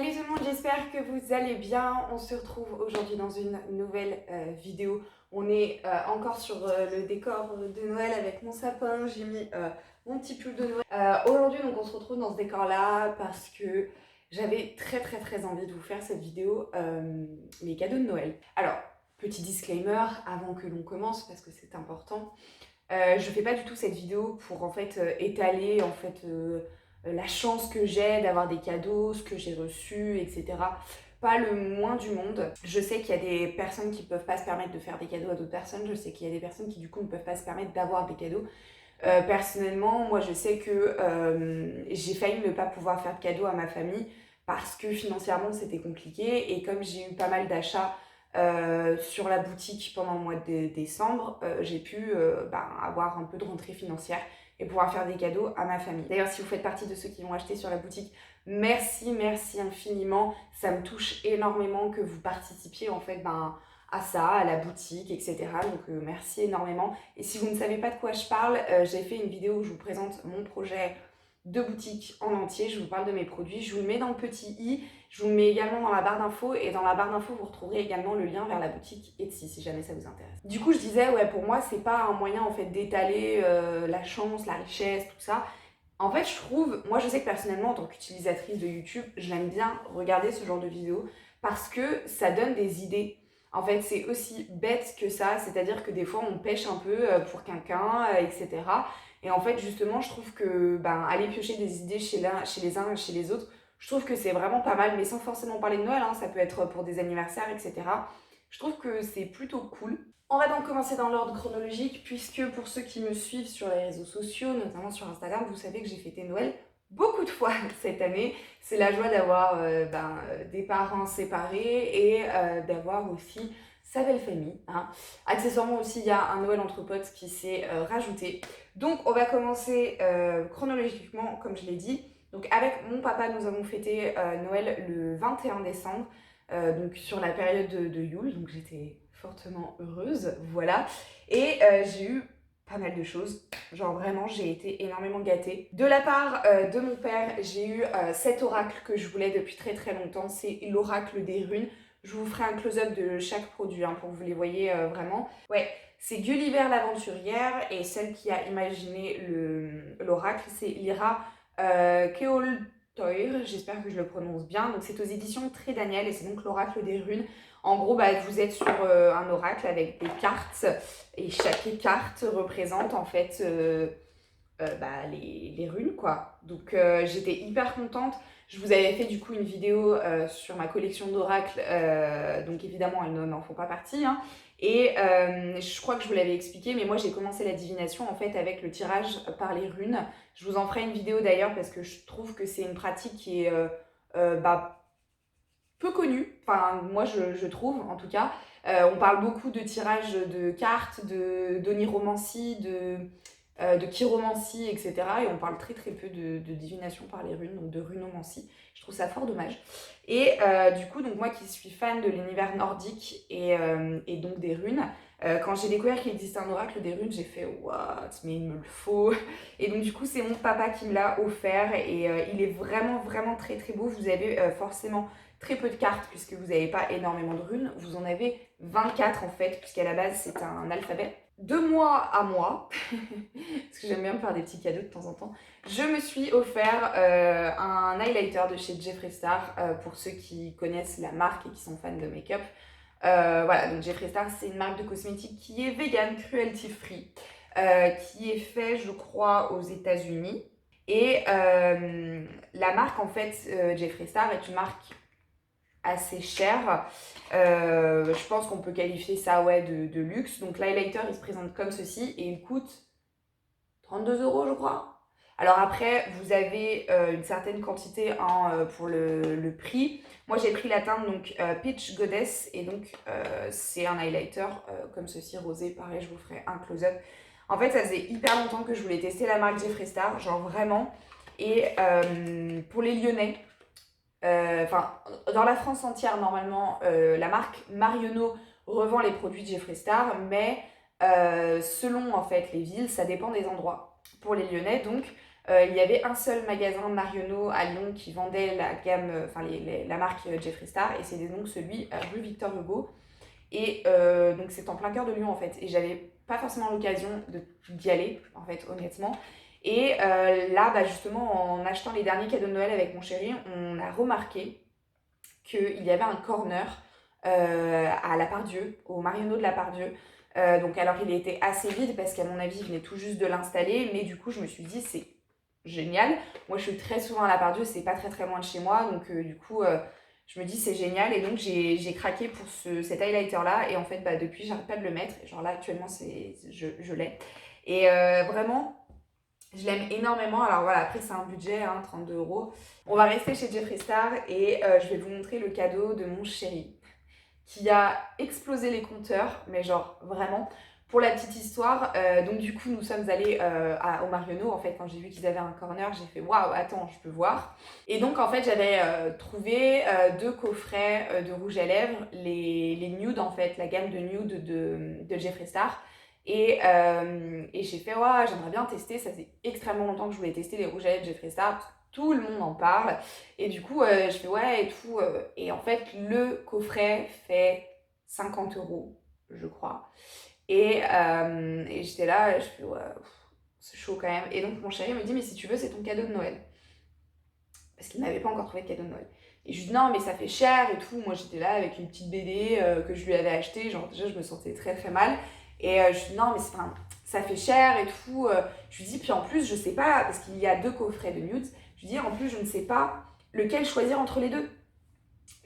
Salut tout le monde, j'espère que vous allez bien. On se retrouve aujourd'hui dans une nouvelle vidéo. On est encore sur le décor de Noël avec mon sapin. J'ai mis mon petit pull de Noël. Aujourd'hui, donc, on se retrouve dans ce décor-là parce que j'avais très envie de vous faire cette vidéo, mes cadeaux de Noël. Alors, petit disclaimer avant que l'on commence parce que c'est important. Je fais pas du tout cette vidéo pour en fait étaler en fait la chance que j'ai d'avoir des cadeaux, ce que j'ai reçu, etc. Pas le moins du monde. Je sais qu'il y a des personnes qui peuvent pas se permettre de faire des cadeaux à d'autres personnes. Je sais qu'il y a des personnes qui du coup ne peuvent pas se permettre d'avoir des cadeaux. Personnellement, moi je sais que j'ai failli ne pas pouvoir faire de cadeaux à ma famille parce que financièrement c'était compliqué et comme j'ai eu pas mal d'achats sur la boutique pendant le mois de décembre, j'ai pu avoir un peu de rentrée financière et pouvoir faire des cadeaux à ma famille. D'ailleurs, si vous faites partie de ceux qui vont acheter sur la boutique, merci infiniment. Ça me touche énormément que vous participiez en fait à ça, à la boutique, etc. Donc merci énormément. Et si vous ne savez pas de quoi je parle, j'ai fait une vidéo où je vous présente mon projet de boutique en entier, je vous parle de mes produits, je vous le mets dans le petit i, je vous le mets également dans la barre d'infos et dans la barre d'infos vous retrouverez également le lien vers la boutique Etsy si jamais ça vous intéresse. Du coup je disais ouais pour moi c'est pas un moyen en fait d'étaler la chance, la richesse, tout ça. En fait je trouve, moi je sais que personnellement en tant qu'utilisatrice de YouTube, j'aime bien regarder ce genre de vidéos parce que ça donne des idées. En fait c'est aussi bête que ça, c'est-à-dire que des fois on pêche un peu pour quelqu'un, etc. Et en fait, justement, je trouve que aller piocher des idées chez les uns et chez les autres, je trouve que c'est vraiment pas mal, mais sans forcément parler de Noël, hein, ça peut être pour des anniversaires, etc. Je trouve que c'est plutôt cool. On va donc commencer dans l'ordre chronologique, puisque pour ceux qui me suivent sur les réseaux sociaux, notamment sur Instagram, vous savez que j'ai fêté Noël beaucoup de fois cette année. C'est la joie d'avoir des parents séparés et d'avoir aussi sa belle famille. Hein. Accessoirement aussi, il y a un Noël entre potes qui s'est rajouté. Donc on va commencer chronologiquement, comme je l'ai dit. Donc avec mon papa, nous avons fêté Noël le 21 décembre, donc sur la période de Yule, donc j'étais fortement heureuse, voilà. Et j'ai eu pas mal de choses, genre vraiment j'ai été énormément gâtée. De la part de mon père, j'ai eu cet oracle que je voulais depuis très longtemps, c'est l'oracle des runes. Je vous ferai un close-up de chaque produit pour que vous les voyez vraiment. Ouais, c'est Gulliver l'aventurière et celle qui a imaginé l'oracle, c'est Lyra Keoltoir, j'espère que je le prononce bien. Donc c'est aux éditions Très Daniel et c'est donc l'oracle des runes. En gros, vous êtes sur un oracle avec des cartes et chaque carte représente en fait les runes quoi. Donc j'étais hyper contente. Je vous avais fait du coup une vidéo sur ma collection d'oracles, donc évidemment elles n'en font pas partie. Hein. Et je crois que je vous l'avais expliqué, mais moi j'ai commencé la divination en fait avec le tirage par les runes. Je vous en ferai une vidéo d'ailleurs parce que je trouve que c'est une pratique qui est peu connue. Enfin moi je trouve en tout cas. On parle beaucoup de tirage de cartes, d'oniromancie, de chiromancie, etc. Et on parle très peu de divination par les runes, donc de runomancie. Je trouve ça fort dommage. Et du coup, donc moi qui suis fan de l'univers nordique et donc des runes, quand j'ai découvert qu'il existait un oracle des runes, j'ai fait « What ? Mais il me le faut !» Et donc du coup, c'est mon papa qui me l'a offert et il est vraiment très beau. Vous avez forcément très peu de cartes puisque vous n'avez pas énormément de runes. Vous en avez 24 en fait, puisqu'à la base c'est un alphabet. De moi à moi, parce que j'aime bien me faire des petits cadeaux de temps en temps, je me suis offert un highlighter de chez Jeffree Star, pour ceux qui connaissent la marque et qui sont fans de make-up. Voilà, donc Jeffree Star, c'est une marque de cosmétiques qui est vegan, cruelty free, qui est fait, je crois, aux États-Unis. Et la marque, en fait, Jeffree Star est une marque assez cher. Je pense qu'on peut qualifier ça de luxe. Donc l'highlighter il se présente comme ceci et il coûte 32 € je crois. Alors après vous avez une certaine quantité pour le prix. Moi j'ai pris la teinte donc Peach Goddess et donc c'est un highlighter comme ceci rosé. Pareil je vous ferai un close-up. En fait ça faisait hyper longtemps que je voulais tester la marque Jeffree Star, genre vraiment. Et pour les Lyonnais, dans la France entière, normalement, la marque Marionneau revend les produits de Jeffree Star, mais selon en fait les villes, ça dépend des endroits. Pour les Lyonnais, donc, Il y avait un seul magasin Marionneau à Lyon qui vendait la gamme, la marque Jeffree Star, et c'était donc celui rue Victor Hugo. Et donc c'est en plein cœur de Lyon en fait, et j'avais pas forcément l'occasion d'y aller en fait, honnêtement. Et là, bah, justement, en achetant les derniers cadeaux de Noël avec mon chéri, on a remarqué qu'il y avait un corner à La Part-Dieu, au Marionneau de La Part-Dieu. Donc alors il était assez vide parce qu'à mon avis il venait tout juste de l'installer, mais du coup je me suis dit c'est génial. Moi je suis très souvent à La Part-Dieu, c'est pas très très loin de chez moi, donc du coup je me dis c'est génial, et donc j'ai craqué pour cet highlighter là, et en fait bah, depuis j'arrête pas de le mettre, genre là actuellement je l'ai, et vraiment je l'aime énormément. Alors voilà, après c'est un budget, hein, 32 euros. On va rester chez Jeffree Star, et je vais vous montrer le cadeau de mon chéri qui a explosé les compteurs, mais genre vraiment. Pour la petite histoire, donc du coup nous sommes allés au Marionneau en fait. Quand j'ai vu qu'ils avaient un corner, j'ai fait waouh, attends, je peux voir. Et donc en fait j'avais trouvé 2 coffrets de rouge à lèvres, les nudes en fait, la gamme de nude de Jeffree Star. Et j'ai fait ouais, j'aimerais bien tester, ça fait extrêmement longtemps que je voulais tester les rouges à lèvres Jeffree Star, parce que tout le monde en parle. Et du coup je fais ouais et tout, et en fait le coffret fait 50 euros je crois. Et j'étais là, je fais ouais, c'est chaud quand même. Et donc mon chéri me dit mais si tu veux c'est ton cadeau de Noël. Parce qu'il n'avait pas encore trouvé de cadeau de Noël. Et je lui dis non mais ça fait cher et tout. Moi j'étais là avec une petite BD que je lui avais achetée. Genre déjà je me sentais très très mal. Et je lui dis non mais ça fait cher et tout. Je lui dis puis en plus je sais pas, parce qu'il y a 2 coffrets de nudes. Je lui dis en plus je ne sais pas lequel choisir entre les deux.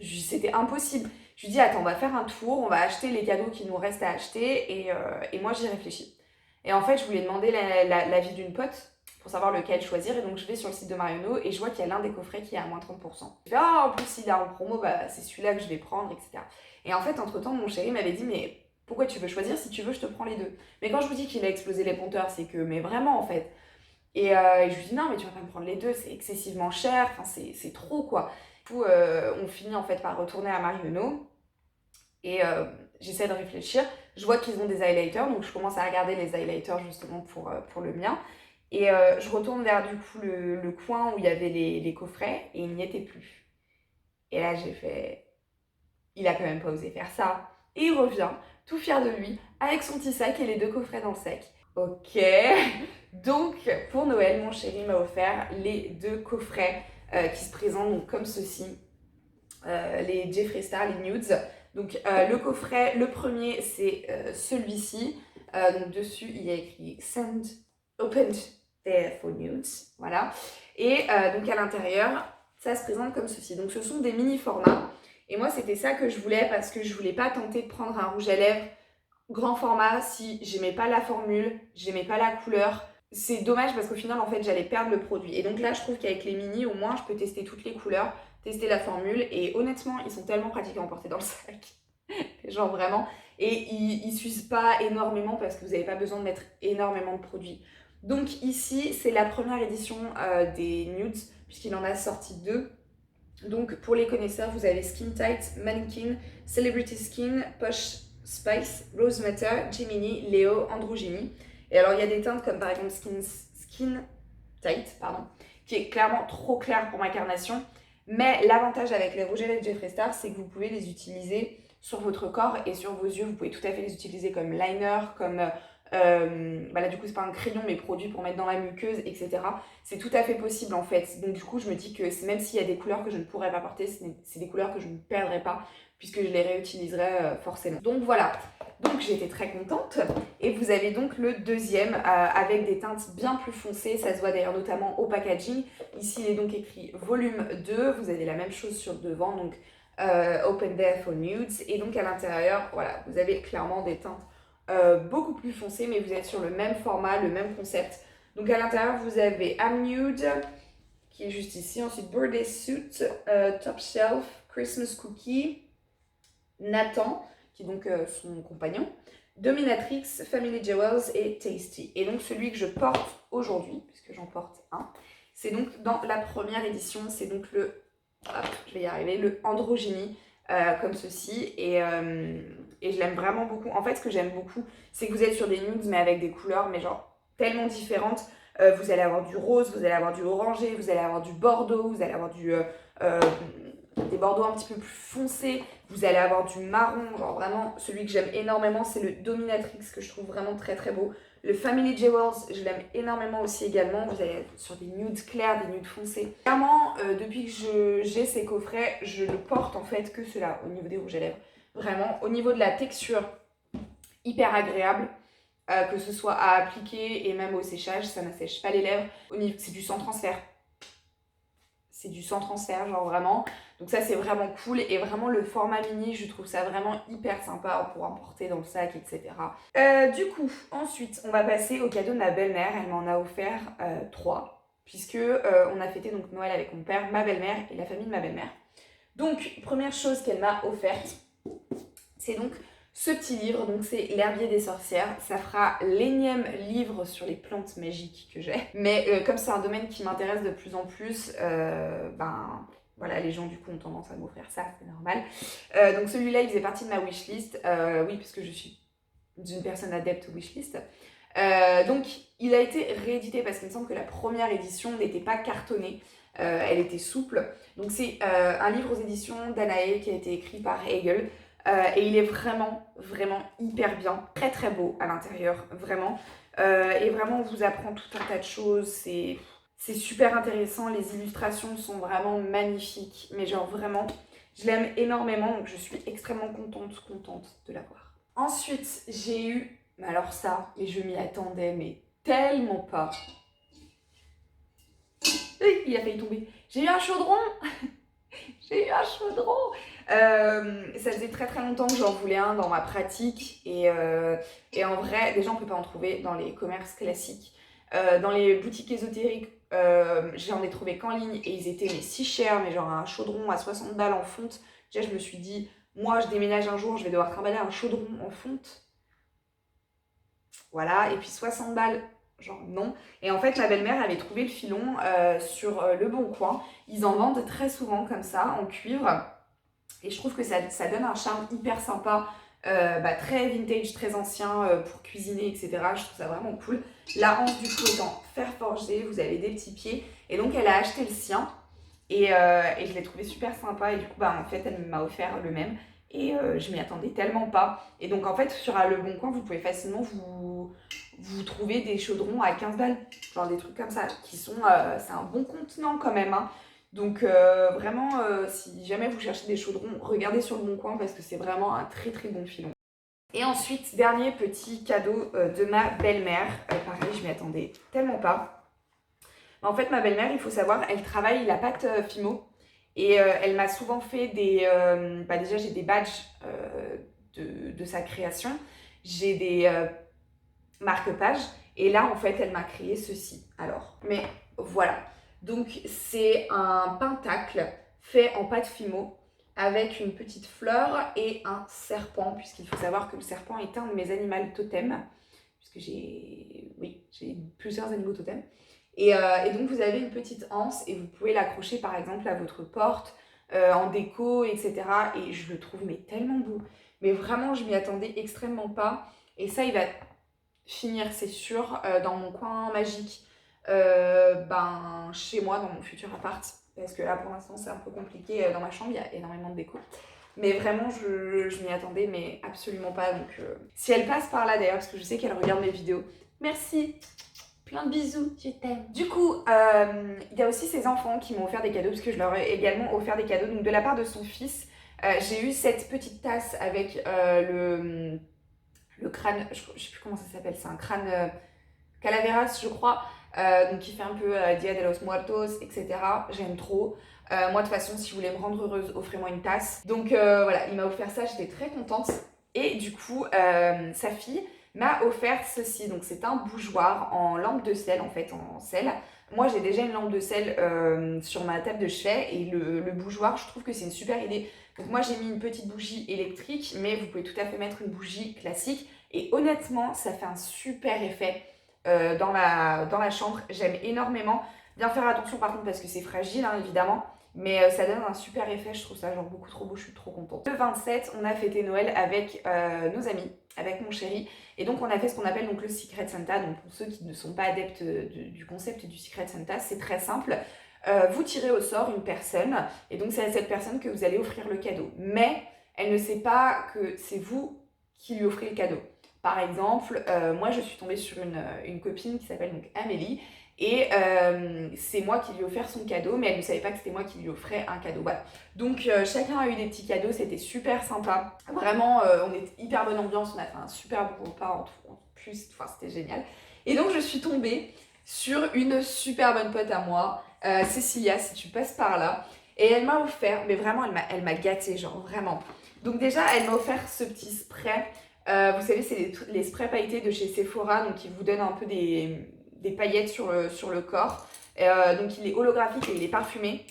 C'était impossible. Je lui dis attends, on va faire un tour, on va acheter les cadeaux qui nous restent à acheter, et moi j'y réfléchis. Et en fait je voulais demander l'avis d'une pote pour savoir lequel choisir, et donc je vais sur le site de Marionneau et je vois qu'il y a l'un des coffrets qui est à moins 30%. Je fais ah, en plus s'il est en promo, bah c'est celui-là que je vais prendre, etc. Et en fait entre temps mon chéri m'avait dit mais pourquoi tu veux choisir, si tu veux je te prends les deux. Mais quand je vous dis qu'il a explosé les compteurs, c'est que mais vraiment en fait. Et je lui dis non mais tu vas pas me prendre les deux, c'est excessivement cher, enfin c'est trop quoi. Du coup on finit en fait par retourner à Marionneau, et j'essaie de réfléchir. Je vois qu'ils ont des highlighters, donc je commence à regarder les highlighters justement pour le mien. Et je retourne vers du coup le coin où il y avait les coffrets, et il n'y était plus. Et là j'ai fait, il a quand même pas osé faire ça. Et il revient, tout fier de lui, avec son petit sac et les 2 coffrets dans le sac. Ok, donc pour Noël, mon chéri m'a offert les 2 coffrets qui se présentent donc comme ceci. Les Jeffree Star, les nudes. Donc le coffret, le premier c'est celui-ci. Donc dessus il y a écrit Send Opened There for Nudes. Voilà. Et donc à l'intérieur, ça se présente comme ceci. Donc ce sont des mini formats. Et moi c'était ça que je voulais, parce que je voulais pas tenter de prendre un rouge à lèvres grand format si j'aimais pas la formule, j'aimais pas la couleur. C'est dommage parce qu'au final en fait j'allais perdre le produit. Et donc là je trouve qu'avec les mini au moins je peux tester toutes les couleurs, tester la formule, et honnêtement ils sont tellement pratiques à emporter dans le sac. Genre vraiment. Et ils s'usent pas énormément parce que vous n'avez pas besoin de mettre énormément de produits. Donc ici c'est la première édition des nudes, puisqu'il en a sorti 2. Donc pour les connaisseurs vous avez Skin Tight, Mannequin, Celebrity Skin, Posh Spice, Rose Matter, Gemini, Léo, Androgynie. Et alors il y a des teintes comme par exemple Skin Tight, pardon, qui est clairement trop clair pour ma carnation. Mais l'avantage avec les rouges à lèvres Jeffree Star, c'est que vous pouvez les utiliser sur votre corps et sur vos yeux. Vous pouvez tout à fait les utiliser comme liner, comme là du coup c'est pas un crayon mais produit pour mettre dans la muqueuse, etc. C'est tout à fait possible en fait. Donc du coup je me dis que même s'il y a des couleurs que je ne pourrais pas porter, c'est des couleurs que je ne perdrai pas, puisque je les réutiliserai forcément. Donc voilà, donc j'étais très contente. Et vous avez donc le deuxième avec des teintes bien plus foncées, ça se voit d'ailleurs notamment au packaging. Ici il est donc écrit volume 2, vous avez la même chose sur le devant, donc Open There for Nudes. Et donc à l'intérieur, voilà, vous avez clairement des teintes beaucoup plus foncées, mais vous êtes sur le même format, le même concept. Donc à l'intérieur vous avez I'm Nude, qui est juste ici, ensuite Birthday Suit, Top Shelf, Christmas Cookie, Nathan, qui est donc son compagnon, Dominatrix, Family Jewels et Tasty. Et donc celui que je porte aujourd'hui, puisque j'en porte un, c'est donc dans la première édition, c'est donc le, hop, je vais y arriver, le Androgynie, comme ceci, et je l'aime vraiment beaucoup. En fait ce que j'aime beaucoup, c'est que vous êtes sur des nudes mais avec des couleurs mais genre tellement différentes. Vous allez avoir du rose, vous allez avoir du orangé, vous allez avoir du bordeaux, vous allez avoir des bordeaux un petit peu plus foncés, vous allez avoir du marron, genre vraiment celui que j'aime énormément c'est le Dominatrix que je trouve vraiment très très beau. Le Family Jewels, je l'aime énormément aussi également, vous allez être sur des nudes clairs, des nudes foncés. Clairement, depuis que j'ai ces coffrets, je ne porte en fait que cela au niveau des rouges à lèvres. Vraiment, au niveau de la texture, hyper agréable. Que ce soit à appliquer et même au séchage, ça n'assèche pas les lèvres. C'est du sans transfert. C'est du sans transfert, genre vraiment. Donc ça, c'est vraiment cool. Et vraiment, le format mini, je trouve ça vraiment hyper sympa pour emporter dans le sac, etc. Du coup, ensuite, on va passer au cadeau de ma belle-mère. Elle m'en a offert 3. Puisque on a fêté donc Noël avec mon père, ma belle-mère et la famille de ma belle-mère. Donc, première chose qu'elle m'a offerte, c'est donc ce petit livre, donc c'est L'herbier des sorcières. Ça fera l'énième livre sur les plantes magiques que j'ai. Mais comme c'est un domaine qui m'intéresse de plus en plus, voilà, les gens du coup ont tendance à m'offrir ça, c'est normal. Donc celui-là, il faisait partie de ma wishlist. Oui, parce que je suis une personne adepte wishlist. Donc il a été réédité parce qu'il me semble que la première édition n'était pas cartonnée. Elle était souple. Donc c'est un livre aux éditions Danae qui a été écrit par Hegel. Et il est vraiment, vraiment hyper bien. Très très beau à l'intérieur, vraiment. Et vraiment, on vous apprend tout un tas de choses. C'est super intéressant. Les illustrations sont vraiment magnifiques. Mais genre vraiment, je l'aime énormément. Donc je suis extrêmement contente de l'avoir. Ensuite, j'ai eu... Mais alors ça, mais je m'y attendais, mais tellement pas. Il a failli tomber. J'ai eu un chaudron. J'ai eu un chaudron. Ça faisait très très longtemps que j'en voulais un dans ma pratique et en vrai, déjà on peut pas en trouver dans les commerces classiques. Dans les boutiques ésotériques, j'en ai trouvé qu'en ligne et ils étaient mais si chers, mais genre un chaudron à 60 balles en fonte. Déjà je me suis dit, moi je déménage un jour, je vais devoir trimballer un chaudron en fonte. Voilà, et puis 60 balles, genre non. Et en fait, ma belle-mère avait trouvé le filon sur Le Bon Coin. Ils en vendent très souvent comme ça, en cuivre. Et je trouve que ça donne un charme hyper sympa, très vintage, très ancien pour cuisiner, etc. Je trouve ça vraiment cool. La hanche du coup étant fer forgé, vous avez des petits pieds. Et donc elle a acheté le sien et je l'ai trouvé super sympa. Et du coup, en fait, elle m'a offert le même. Et je m'y attendais tellement pas. Et donc en fait, sur Le Bon Coin, vous pouvez facilement vous trouver des chaudrons à 15 balles. Genre des trucs comme ça, qui sont... c'est un bon contenant quand même, hein. Donc vraiment, si jamais vous cherchez des chaudrons, regardez sur Le Bon Coin parce que c'est vraiment un très très bon filon. Et ensuite, dernier petit cadeau de ma belle-mère. Pareil, je m'y attendais tellement pas. En fait, ma belle-mère, il faut savoir, elle travaille la pâte Fimo. Et elle m'a souvent fait des... déjà, j'ai des badges de sa création. J'ai des marque-pages. Et là, en fait, elle m'a créé ceci. Alors, mais voilà. Donc, c'est un pentacle fait en pâte Fimo avec une petite fleur et un serpent, puisqu'il faut savoir que le serpent est un de mes animaux totems, puisque j'ai plusieurs animaux totems. Et donc, vous avez une petite anse et vous pouvez l'accrocher, par exemple, à votre porte, en déco, etc. Et je le trouve mais tellement beau. Mais vraiment, je m'y attendais extrêmement pas. Et ça, il va finir, c'est sûr, dans mon coin magique, chez moi, dans mon futur appart. Parce que là, pour l'instant, c'est un peu compliqué. Dans ma chambre, il y a énormément de déco. Mais vraiment, je m'y attendais, mais absolument pas. Donc, si elle passe par là, d'ailleurs, parce que je sais qu'elle regarde mes vidéos, merci, plein de bisous, je t'aime. Du coup, il y a aussi ses enfants qui m'ont offert des cadeaux, parce que je leur ai également offert des cadeaux. Donc, de la part de son fils, j'ai eu cette petite tasse avec le crâne, je sais plus comment ça s'appelle, c'est un crâne Calaveras, je crois, donc qui fait un peu Dia de los Muertos, etc. J'aime trop. Moi, de toute façon, si vous voulez me rendre heureuse, offrez-moi une tasse. Donc voilà, il m'a offert ça, j'étais très contente. Et du coup, sa fille m'a offert ceci. Donc c'est un bougeoir en lampe de sel, en fait, en sel. Moi, j'ai déjà une lampe de sel sur ma table de chevet et le bougeoir, je trouve que c'est une super idée. Donc moi, j'ai mis une petite bougie électrique, mais vous pouvez tout à fait mettre une bougie classique. Et honnêtement, ça fait un super effet dans la chambre. J'aime énormément. Bien faire attention par contre parce que c'est fragile, hein, évidemment. mais ça donne un super effet, je trouve ça genre beaucoup trop beau, je suis trop contente. Le 27, on a fêté Noël avec nos amis, avec mon chéri, et donc on a fait ce qu'on appelle donc le Secret Santa. Donc pour ceux qui ne sont pas adeptes du concept du Secret Santa, c'est très simple. Vous tirez au sort une personne, et donc c'est à cette personne que vous allez offrir le cadeau. Mais elle ne sait pas que c'est vous qui lui offrez le cadeau. Par exemple, moi je suis tombée sur une copine qui s'appelle donc Amélie, et c'est moi qui lui ai offert son cadeau, mais elle ne savait pas que c'était moi qui lui offrais un cadeau. Voilà. Donc chacun a eu des petits cadeaux, c'était super sympa. Vraiment, on était hyper bonne ambiance, on a fait un super bon repas en plus, enfin c'était génial. Et donc je suis tombée sur une super bonne pote à moi, Cécilia, si tu passes par là. Et elle m'a offert, mais vraiment elle m'a gâtée, genre vraiment. Donc déjà, elle m'a offert ce petit spray. Vous savez, c'est les sprays pailletés de chez Sephora, donc qui vous donnent un peu des paillettes sur le corps. Donc il est holographique et il est parfumé.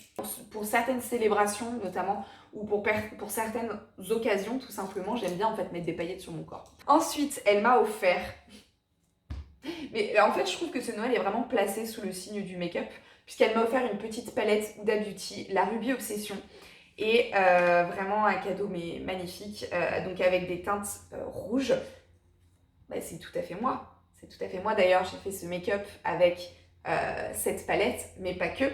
Pour certaines célébrations notamment, ou pour certaines occasions tout simplement, j'aime bien en fait mettre des paillettes sur mon corps. Ensuite, elle m'a offert... Mais en fait, je trouve que ce Noël est vraiment placé sous le signe du make-up, puisqu'elle m'a offert une petite palette Huda Beauty, la Ruby Obsession. Et vraiment un cadeau mais magnifique, donc avec des teintes rouges. Bah, c'est tout à fait moi. C'est tout à fait moi. D'ailleurs, j'ai fait ce make-up avec cette palette, mais pas que.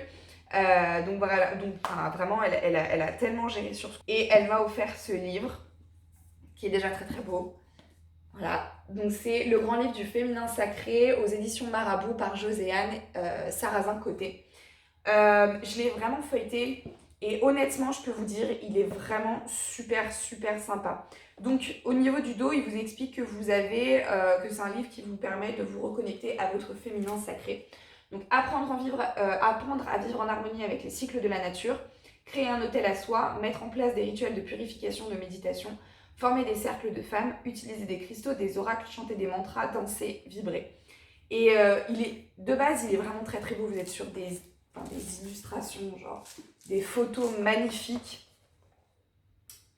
Donc voilà, donc, vraiment, elle a tellement géré sur ce. Et elle m'a offert ce livre, qui est déjà très très beau. Voilà, donc c'est Le Grand Livre du Féminin Sacré aux éditions Marabout par Joséanne Sarrazin-Côté. Je l'ai vraiment feuilleté et honnêtement, je peux vous dire, il est vraiment super sympa. Donc au niveau du dos, il vous explique que vous avez, que c'est un livre qui vous permet de vous reconnecter à votre féminin sacré. Donc apprendre à vivre en harmonie avec les cycles de la nature, créer un hôtel à soi, mettre en place des rituels de purification, de méditation, former des cercles de femmes, utiliser des cristaux, des oracles, chanter des mantras, danser, vibrer. Et de base, il est vraiment très beau. Vous êtes sur des illustrations, genre des photos magnifiques,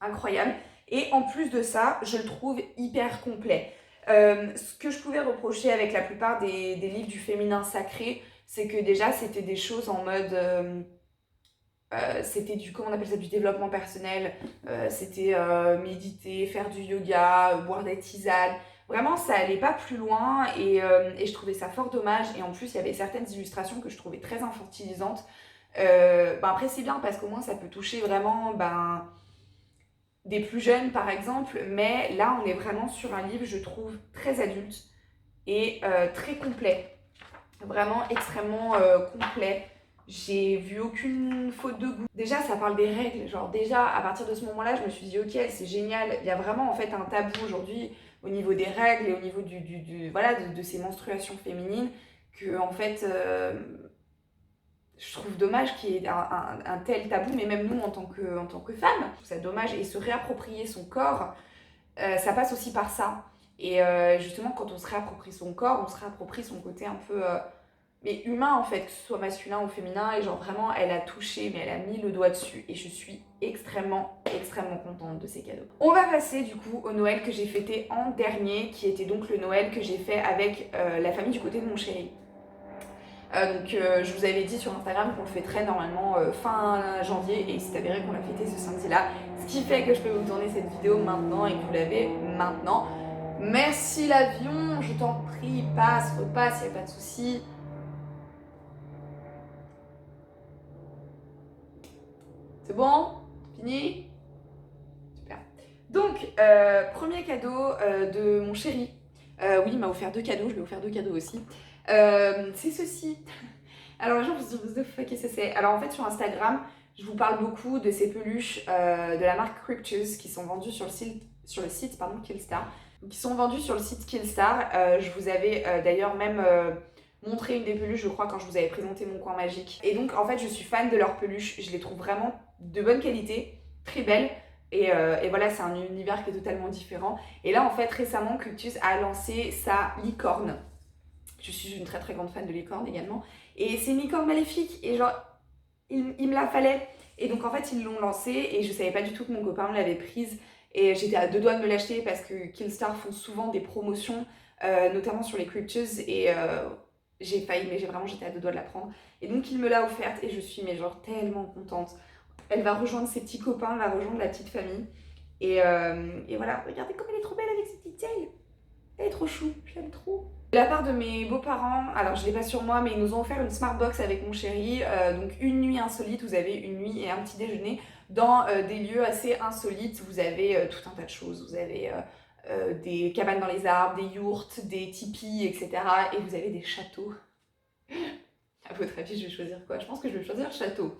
incroyables. Et en plus de ça, je le trouve hyper complet. Ce que je pouvais reprocher avec la plupart des livres du féminin sacré, c'est que déjà, c'était des choses en mode... c'était comment on appelle ça, du développement personnel, c'était méditer, faire du yoga, boire des tisanes. Vraiment, ça allait pas plus loin et je trouvais ça fort dommage. Et en plus, il y avait certaines illustrations que je trouvais très infantilisantes. Après, c'est bien parce qu'au moins, ça peut toucher vraiment des plus jeunes, par exemple. Mais là, on est vraiment sur un livre, je trouve, très adulte et très complet. Vraiment extrêmement complet. J'ai vu aucune faute de goût. Déjà, ça parle des règles. Genre, déjà, à partir de ce moment-là, je me suis dit, ok, c'est génial. Il y a vraiment, en fait, un tabou aujourd'hui au niveau des règles et au niveau voilà, de ces menstruations féminines que, en fait, je trouve dommage qu'il y ait un tel tabou. Mais même nous, en tant que femmes, je trouve ça dommage. Et se réapproprier son corps, ça passe aussi par ça. Et justement, quand on se réapproprie son corps, on se réapproprie son côté un peu... mais humain en fait, que ce soit masculin ou féminin, et genre vraiment elle a touché, mais elle a mis le doigt dessus et je suis extrêmement contente de ces cadeaux. On va passer du coup au Noël que j'ai fêté en dernier, qui était donc le Noël que j'ai fait avec la famille du côté de mon chéri. Je vous avais dit sur Instagram qu'on le fêterait normalement fin janvier et il s'est avéré qu'on l'a fêté ce samedi-là, ce qui fait que je peux vous tourner cette vidéo maintenant et que vous l'avez maintenant. Merci l'avion, je t'en prie, passe, repasse, il n'y a pas de souci. C'est bon? Fini? Super. Donc, premier cadeau de mon chéri. Oui, il m'a offert 2 cadeaux, je lui ai offert 2 cadeaux aussi. C'est ceci. Alors, les gens vont se dire, qu'est-ce que c'est? Alors, en fait, sur Instagram, je vous parle beaucoup de ces peluches de la marque Cryptus qui sont vendues sur le site Killstar. Qui sont vendues sur le site Killstar. Je vous avais d'ailleurs même... montrer une des peluches, je crois, quand je vous avais présenté mon coin magique. Et donc, en fait, je suis fan de leurs peluches. Je les trouve vraiment de bonne qualité, très belles. Et voilà, c'est un univers qui est totalement différent. Et là, en fait, récemment, Cryptus a lancé sa licorne. Je suis une très grande fan de licorne également. Et c'est une licorne maléfique. Et genre, il me la fallait. Et donc, en fait, ils l'ont lancée. Et je savais pas du tout que mon copain me l'avait prise. Et j'étais à 2 doigts de me l'acheter parce que Killstar font souvent des promotions, notamment sur les Cryptus. Et j'ai failli, mais j'étais à deux doigts de la prendre. Et donc il me l'a offerte et je suis mais genre tellement contente. Elle va rejoindre ses petits copains, elle va rejoindre la petite famille. Et voilà, regardez comme elle est trop belle avec ses petites ailes. Elle est trop chou, je l'aime trop. De la part de mes beaux-parents, alors je l'ai pas sur moi, mais ils nous ont offert une smart box avec mon chéri. Donc une nuit insolite, vous avez une nuit et un petit déjeuner dans des lieux assez insolites. Vous avez tout un tas de choses. Vous avez des cabanes dans les arbres, des yourtes, des tipis, etc. Et vous avez des châteaux. À votre avis, je vais choisir quoi? Je pense que je vais choisir château.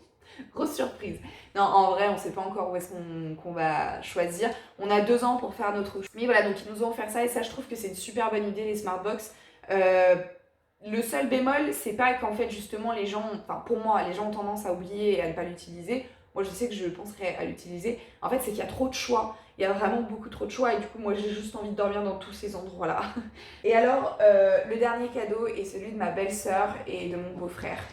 Grosse surprise. Non, en vrai, on sait pas encore où est-ce qu'on va choisir. On a 2 ans pour faire notre choix. Mais voilà, donc ils nous ont offert ça et ça, je trouve que c'est une super bonne idée, les Smartbox. Le seul bémol, c'est pas qu'en fait, justement, les gens, enfin pour moi, les gens ont tendance à oublier et à ne pas l'utiliser. Moi, je sais que je penserais à l'utiliser. En fait, c'est qu'il y a trop de choix. Il y a vraiment beaucoup trop de choix et du coup, moi, j'ai juste envie de dormir dans tous ces endroits-là. Et alors, le dernier cadeau est celui de ma belle-sœur et de mon beau-frère.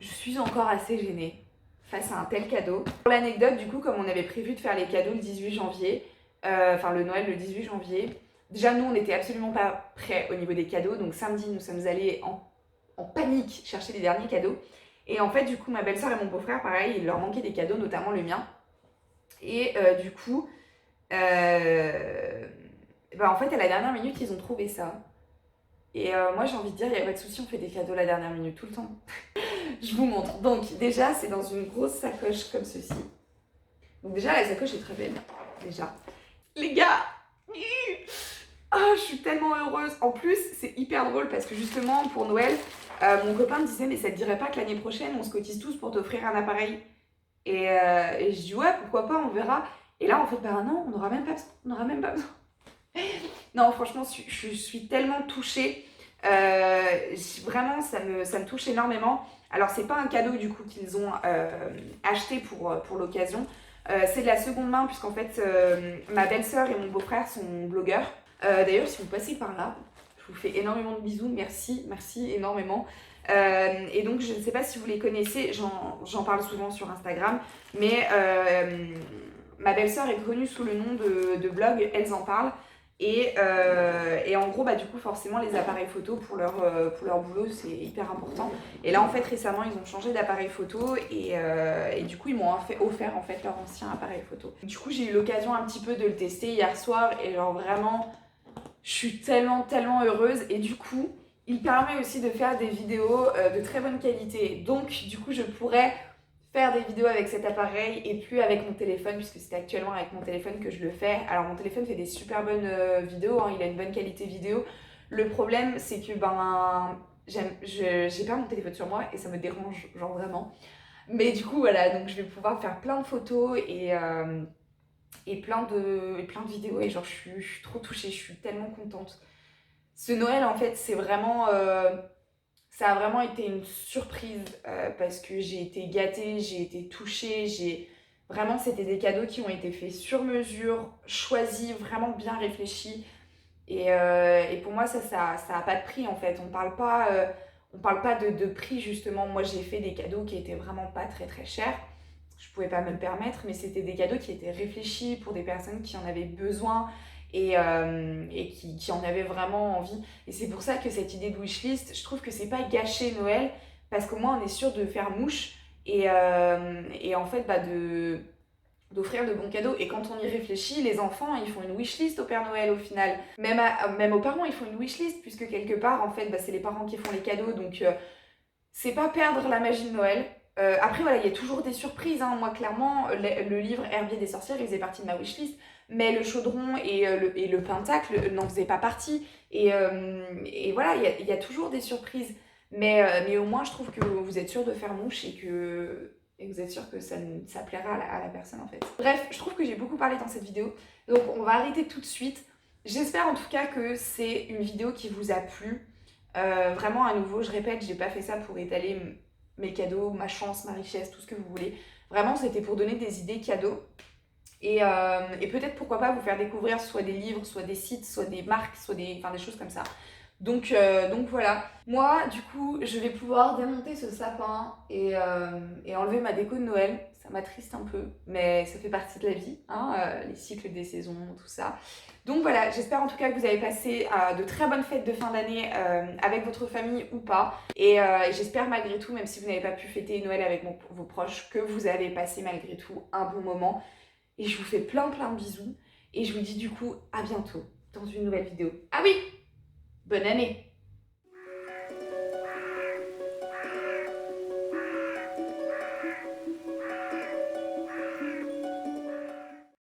Je suis encore assez gênée face à un tel cadeau. Pour l'anecdote, du coup, comme on avait prévu de faire les cadeaux le 18 janvier, enfin le Noël le 18 janvier, déjà nous on n'était absolument pas prêts au niveau des cadeaux, donc samedi nous sommes allés en panique chercher les derniers cadeaux. Et en fait, du coup, ma belle-sœur et mon beau-frère, pareil, il leur manquait des cadeaux, notamment le mien. Et du coup, en fait, à la dernière minute, ils ont trouvé ça. Et moi, j'ai envie de dire, il n'y a pas de souci, on fait des cadeaux à la dernière minute tout le temps. Je vous montre. Donc, déjà, c'est dans une grosse sacoche comme ceci. Donc, déjà, la sacoche est très belle. Déjà. Les gars, oh, je suis tellement heureuse. En plus, c'est hyper drôle parce que justement, pour Noël, mon copain me disait, mais ça te dirait pas que l'année prochaine, on se cotise tous pour t'offrir un appareil? Et je dis, ouais, pourquoi pas, on verra. Et là, en fait, bah non, on n'aura même pas besoin. On n'aura même pas besoin. Non, franchement, je suis tellement touchée. Vraiment, ça me touche énormément. Alors, c'est pas un cadeau du coup qu'ils ont acheté pour l'occasion. C'est de la seconde main, puisqu'en fait, ma belle-sœur et mon beau-frère sont blogueurs. D'ailleurs, si vous passez par là, je vous fais énormément de bisous. Merci, merci énormément. Et donc, je ne sais pas si vous les connaissez, j'en parle souvent sur Instagram, mais ma belle-sœur est connue sous le nom de blog Elles en parlent. Et en gros, du coup, forcément, les appareils photo pour leur boulot, c'est hyper important. Et là, en fait, récemment, ils ont changé d'appareil photo et du coup, ils m'ont offert en fait leur ancien appareil photo. Du coup, j'ai eu l'occasion un petit peu de le tester hier soir et genre vraiment, je suis tellement, tellement heureuse. Et du coup, il permet aussi de faire des vidéos de très bonne qualité. Donc, du coup, je pourrais faire des vidéos avec cet appareil et plus avec mon téléphone, puisque c'est actuellement avec mon téléphone que je le fais. Alors mon téléphone fait des super bonnes vidéos, hein, il a une bonne qualité vidéo. Le problème, c'est que j'ai pas mon téléphone sur moi et ça me dérange, genre vraiment. Mais du coup, voilà, donc je vais pouvoir faire plein de photos et plein de vidéos et genre je suis trop touchée, je suis tellement contente. Ce Noël, en fait, c'est vraiment... ça a vraiment été une surprise parce que j'ai été gâtée, j'ai été touchée, vraiment c'était des cadeaux qui ont été faits sur mesure, choisis, vraiment bien réfléchis. Et pour moi ça a pas de prix en fait. On parle pas de prix justement. Moi j'ai fait des cadeaux qui étaient vraiment pas très très chers. Je pouvais pas me le permettre, mais c'était des cadeaux qui étaient réfléchis pour des personnes qui en avaient besoin et qui en avaient vraiment envie. Et c'est pour ça que cette idée de wishlist, je trouve que c'est pas gâcher Noël, parce qu'au moins on est sûr de faire mouche et en fait d'offrir de bons cadeaux. Et quand on y réfléchit, les enfants, ils font une wishlist au Père Noël au final. Même aux parents, ils font une wishlist, puisque quelque part, en fait, c'est les parents qui font les cadeaux. Donc, c'est pas perdre la magie de Noël. Après, voilà, il y a toujours des surprises. Hein. Moi, clairement, le livre Herbier des sorcières, il faisait partie de ma wishlist. Mais le chaudron et le pentacle n'en faisaient pas partie. Et voilà, il y a toujours des surprises. Mais au moins, je trouve que vous êtes sûr de faire mouche et que vous êtes sûr que ça plaira à la personne, en fait. Bref, je trouve que j'ai beaucoup parlé dans cette vidéo. Donc, on va arrêter tout de suite. J'espère en tout cas que c'est une vidéo qui vous a plu. Vraiment, à nouveau, je répète, j'ai pas fait ça pour étaler mes cadeaux, ma chance, ma richesse, tout ce que vous voulez. Vraiment, c'était pour donner des idées cadeaux. Et peut-être, pourquoi pas, vous faire découvrir soit des livres, soit des sites, soit des marques, soit des choses comme ça. Donc voilà. Moi, du coup, je vais pouvoir démonter ce sapin et enlever ma déco de Noël. Ça m'attriste un peu, mais ça fait partie de la vie, hein, les cycles des saisons, tout ça. Donc voilà, j'espère en tout cas que vous avez passé de très bonnes fêtes de fin d'année avec votre famille ou pas. Et j'espère malgré tout, même si vous n'avez pas pu fêter Noël avec vos proches, que vous avez passé malgré tout un bon moment. Et je vous fais plein de bisous. Et je vous dis du coup à bientôt dans une nouvelle vidéo. Ah oui, bonne année!